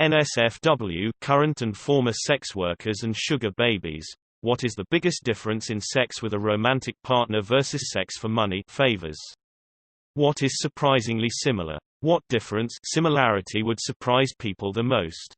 NSFW, current and former sex workers and sugar babies. What is the biggest difference in sex with a romantic partner versus sex for money? Favors. What is surprisingly similar? What difference, similarity would surprise people the most?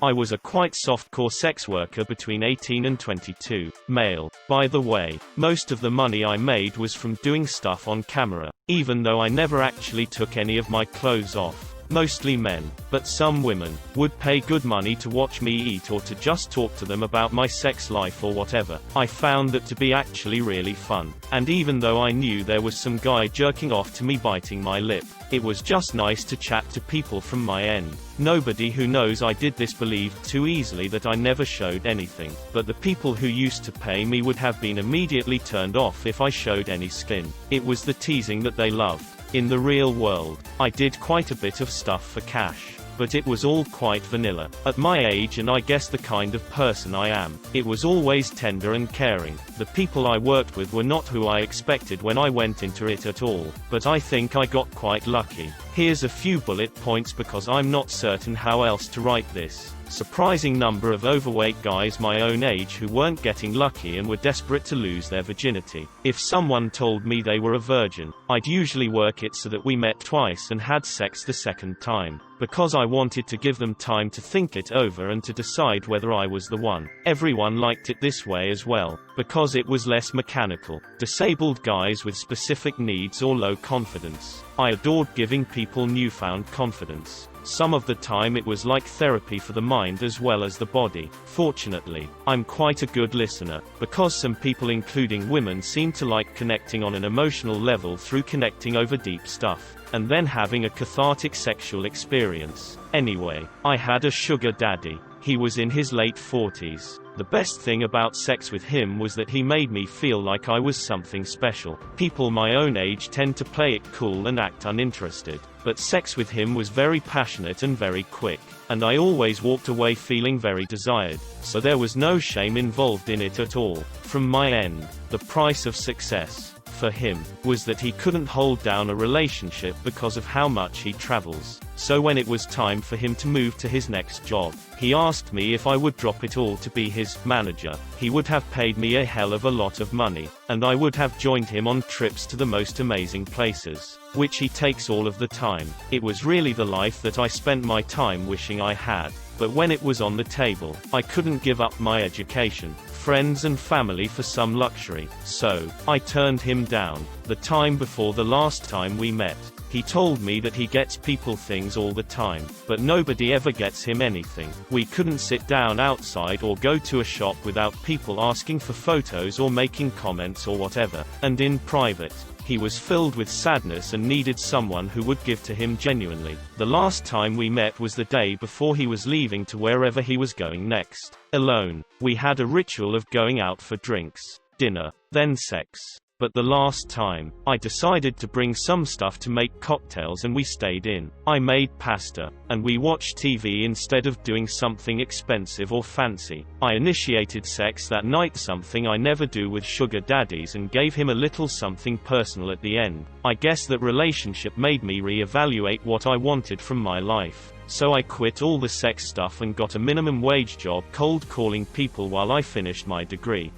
I was a quite soft-core sex worker between 18 and 22, male. By the way, most of the money I made was from doing stuff on camera, even though I never actually took any of my clothes off. Mostly men, but some women, would pay good money to watch me eat or to just talk to them about my sex life or whatever. I found that to be actually really fun. And even though I knew there was some guy jerking off to me biting my lip, it was just nice to chat to people from my end. Nobody who knows I did this believed too easily that I never showed anything, but the people who used to pay me would have been immediately turned off if I showed any skin. It was the teasing that they loved. In the real world, I did quite a bit of stuff for cash, but it was all quite vanilla. At my age, and I guess the kind of person I am, it was always tender and caring. The people I worked with were not who I expected when I went into it at all, but I think I got quite lucky. Here's a few bullet points because I'm not certain how else to write this. Surprising number of overweight guys my own age who weren't getting lucky and were desperate to lose their virginity. If someone told me they were a virgin, I'd usually work it so that we met twice and had sex the second time, because I wanted to give them time to think it over and to decide whether I was the one. Everyone liked it this way as well, because it was less mechanical. Disabled guys with specific needs or low confidence. I adored giving people newfound confidence. Some of the time it was like therapy for the mind as well as the body. Fortunately, I'm quite a good listener, because some people including women seem to like connecting on an emotional level through connecting over deep stuff, and then having a cathartic sexual experience. Anyway, I had a sugar daddy. He was in his late 40s. The best thing about sex with him was that he made me feel like I was something special. People my own age tend to play it cool and act uninterested, but sex with him was very passionate and very quick, and I always walked away feeling very desired, so there was no shame involved in it at all. From my end, the price of success for him was that he couldn't hold down a relationship because of how much he travels. So when it was time for him to move to his next job, he asked me if I would drop it all to be his manager. He would have paid me a hell of a lot of money, and I would have joined him on trips to the most amazing places, which he takes all of the time. It was really the life that I spent my time wishing I had. But when it was on the table, I couldn't give up my education, friends and family for some luxury. So, I turned him down. The time before the last time we met, he told me that he gets people things all the time, but nobody ever gets him anything. We couldn't sit down outside or go to a shop without people asking for photos or making comments or whatever. And in private, he was filled with sadness and needed someone who would give to him genuinely. The last time we met was the day before he was leaving to wherever he was going next. Alone. We had a ritual of going out for drinks, dinner, then sex. But the last time, I decided to bring some stuff to make cocktails and we stayed in. I made pasta, and we watched TV instead of doing something expensive or fancy. I initiated sex that night, something I never do with sugar daddies, and gave him a little something personal at the end. I guess that relationship made me re-evaluate what I wanted from my life. So I quit all the sex stuff and got a minimum wage job cold calling people while I finished my degree.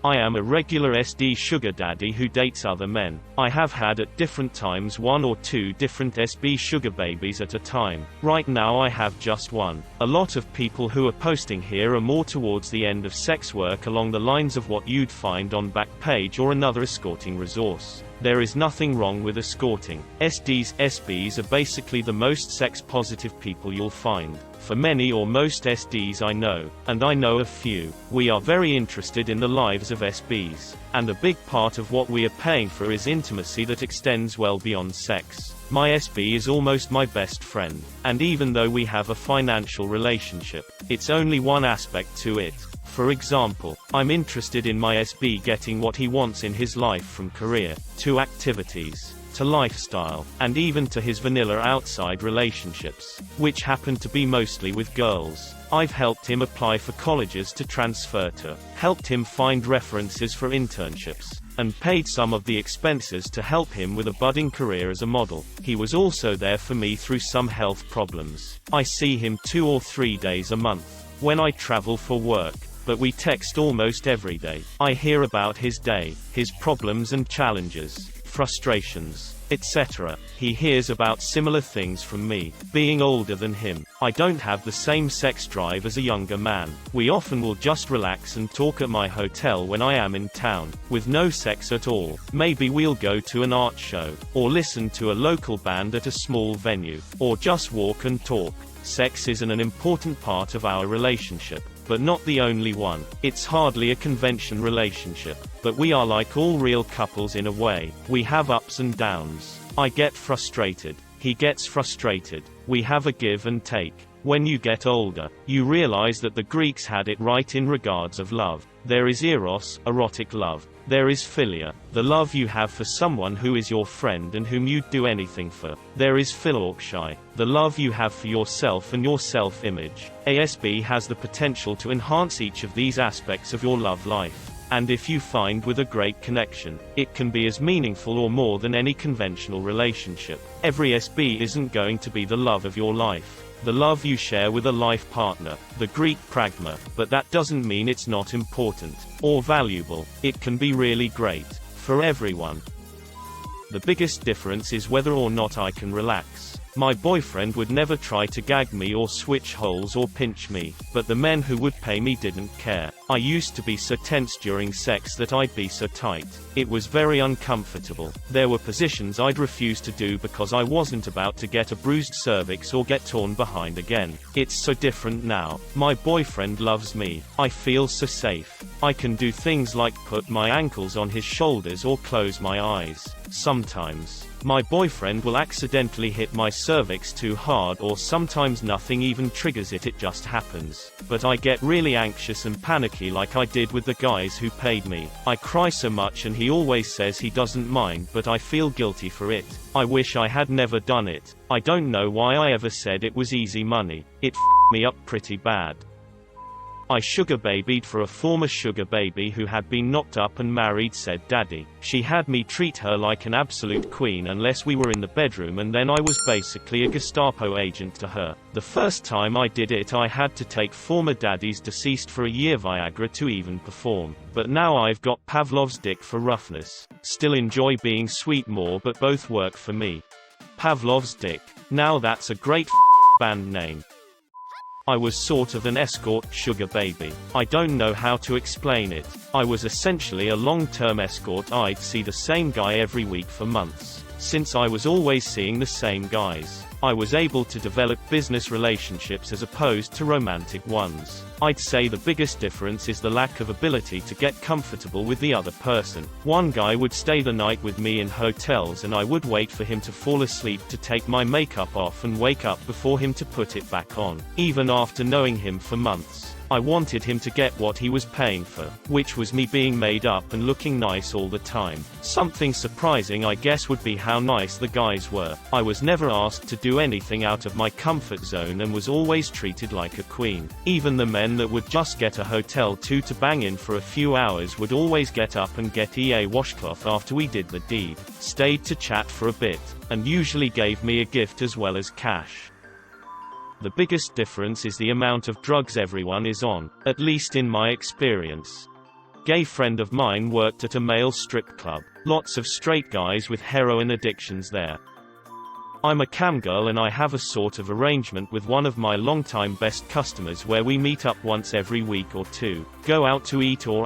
I am a regular SD sugar daddy who dates other men. I have had at different times 1 or 2 different SB sugar babies at a time. Right now I have just one. A lot of people who are posting here are more towards the end of sex work, along the lines of what you'd find on Backpage or another escorting resource. There is nothing wrong with escorting. SDs, SBs are basically the most sex-positive people you'll find. For many or most SDs I know, and I know a few, we are very interested in the lives of SBs. And a big part of what we are paying for is intimacy that extends well beyond sex. My SB is almost my best friend, and even though we have a financial relationship, it's only one aspect to it. For example, I'm interested in my SB getting what he wants in his life, from career to activities to lifestyle, and even to his vanilla outside relationships, which happen to be mostly with girls. I've helped him apply for colleges to transfer to, helped him find references for internships, and paid some of the expenses to help him with a budding career as a model. He was also there for me through some health problems. I see him 2 or 3 days a month when I travel for work, but we text almost every day. I hear about his day, his problems and challenges, frustrations, etc. He hears about similar things from me. Being older than him, I don't have the same sex drive as a younger man. We often will just relax and talk at my hotel when I am in town, with no sex at all. Maybe we'll go to an art show, or listen to a local band at a small venue, or just walk and talk. Sex is an important part of our relationship, but not the only one. It's hardly a convention relationship, but we are like all real couples in a way. We have ups and downs. I get frustrated. He gets frustrated. We have a give and take. When you get older, you realize that the Greeks had it right in regards of love. There is eros, erotic love. There is philia, the love you have for someone who is your friend and whom you'd do anything for. There is philorchia, the love you have for yourself and your self-image. ASB has the potential to enhance each of these aspects of your love life. And if you find with a great connection, it can be as meaningful or more than any conventional relationship. Every SB isn't going to be the love of your life, the love you share with a life partner, the Greek pragma, but that doesn't mean it's not important or valuable. It can be really great for everyone. The biggest difference is whether or not I can relax. My boyfriend would never try to gag me or switch holes or pinch me, but the men who would pay me didn't care. I used to be so tense during sex that I'd be so tight. It was very uncomfortable. There were positions I'd refuse to do because I wasn't about to get a bruised cervix or get torn behind again. It's so different now. My boyfriend loves me. I feel so safe. I can do things like put my ankles on his shoulders or close my eyes. Sometimes, my boyfriend will accidentally hit my cervix too hard, or sometimes nothing even triggers it, it just happens. But I get really anxious and panicky like I did with the guys who paid me. I cry so much and he always says he doesn't mind, but I feel guilty for it. I wish I had never done it. I don't know why I ever said it was easy money. It f***ed me up pretty bad. I sugar babied for a former sugar baby who had been knocked up and married said daddy. She had me treat her like an absolute queen unless we were in the bedroom, and then I was basically a Gestapo agent to her. The first time I did it I had to take former daddy's deceased for a year Viagra to even perform. But now I've got Pavlov's dick for roughness. Still enjoy being sweet more, but both work for me. Pavlov's dick. Now that's a great band name. I was sort of an escort sugar baby. I don't know how to explain it. I was essentially a long-term escort. I'd see the same guy every week for months. Since I was always seeing the same guys, I was able to develop business relationships as opposed to romantic ones. I'd say the biggest difference is the lack of ability to get comfortable with the other person. One guy would stay the night with me in hotels and I would wait for him to fall asleep to take my makeup off and wake up before him to put it back on. Even after knowing him for months, I wanted him to get what he was paying for, which was me being made up and looking nice all the time. Something surprising I guess would be how nice the guys were. I was never asked to do anything out of my comfort zone and was always treated like a queen. Even the men that would just get a hotel to bang in for a few hours would always get up and get a washcloth after we did the deed, stayed to chat for a bit, and usually gave me a gift as well as cash. The biggest difference is the amount of drugs everyone is on, at least in my experience. Gay friend of mine worked at a male strip club. Lots of straight guys with heroin addictions there. I'm a camgirl and I have a sort of arrangement with one of my longtime best customers where we meet up once every week or two, go out to eat or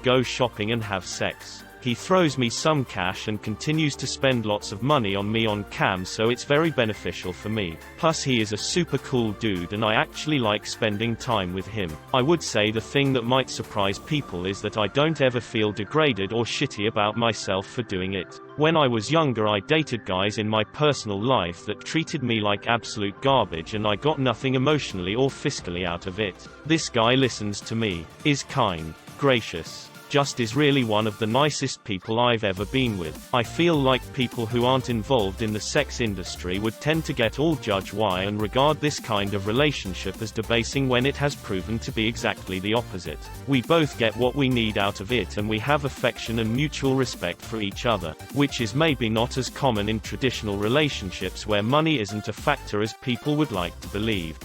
go shopping and have sex. He throws me some cash and continues to spend lots of money on me on cam, so it's very beneficial for me. Plus he is a super cool dude and I actually like spending time with him. I would say the thing that might surprise people is that I don't ever feel degraded or shitty about myself for doing it. When I was younger I dated guys in my personal life that treated me like absolute garbage and I got nothing emotionally or fiscally out of it. This guy listens to me, is kind, gracious, just is really one of the nicest people I've ever been with. I feel like people who aren't involved in the sex industry would tend to get all judge why and regard this kind of relationship as debasing when it has proven to be exactly the opposite. We both get what we need out of it and we have affection and mutual respect for each other, which is maybe not as common in traditional relationships where money isn't a factor as people would like to believe.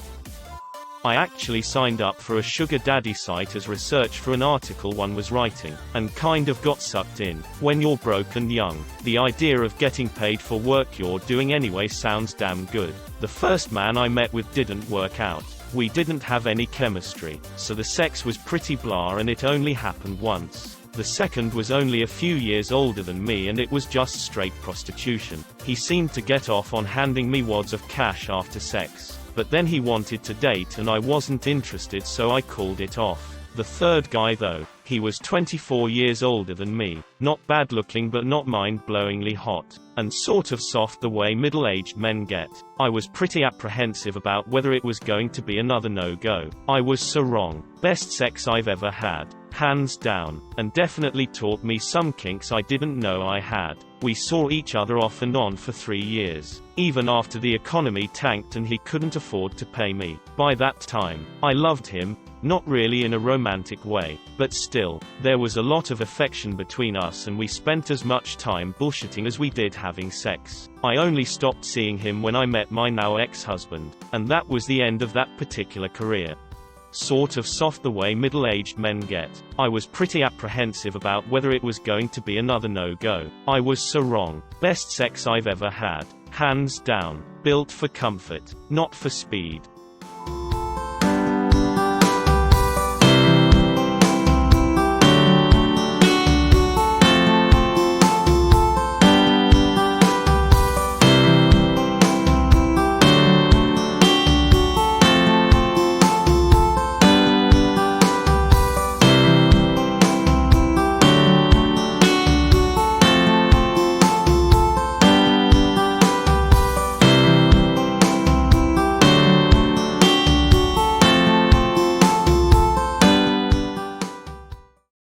I actually signed up for a sugar daddy site as research for an article one was writing, and kind of got sucked in. When you're broke and young, the idea of getting paid for work you're doing anyway sounds damn good. The first man I met with didn't work out. We didn't have any chemistry, so the sex was pretty blah and it only happened once. The second was only a few years older than me and it was just straight prostitution. He seemed to get off on handing me wads of cash after sex, but then he wanted to date and I wasn't interested, so I called it off. The third guy though, he was 24 years older than me, not bad looking but not mind-blowingly hot, and sort of soft the way middle-aged men get. I was pretty apprehensive about whether it was going to be another no-go. I was so wrong. Best sex I've ever had, hands down, and definitely taught me some kinks I didn't know I had. We saw each other off and on for 3 years, even after the economy tanked and he couldn't afford to pay me. By that time, I loved him, not really in a romantic way, but still, there was a lot of affection between us and we spent as much time bullshitting as we did having sex. I only stopped seeing him when I met my now ex-husband, and that was the end of that particular career. Sort of soft the way middle-aged men get. I was pretty apprehensive about whether it was going to be another no-go. I was so wrong. Best sex I've ever had, hands down. Built for comfort, not for speed.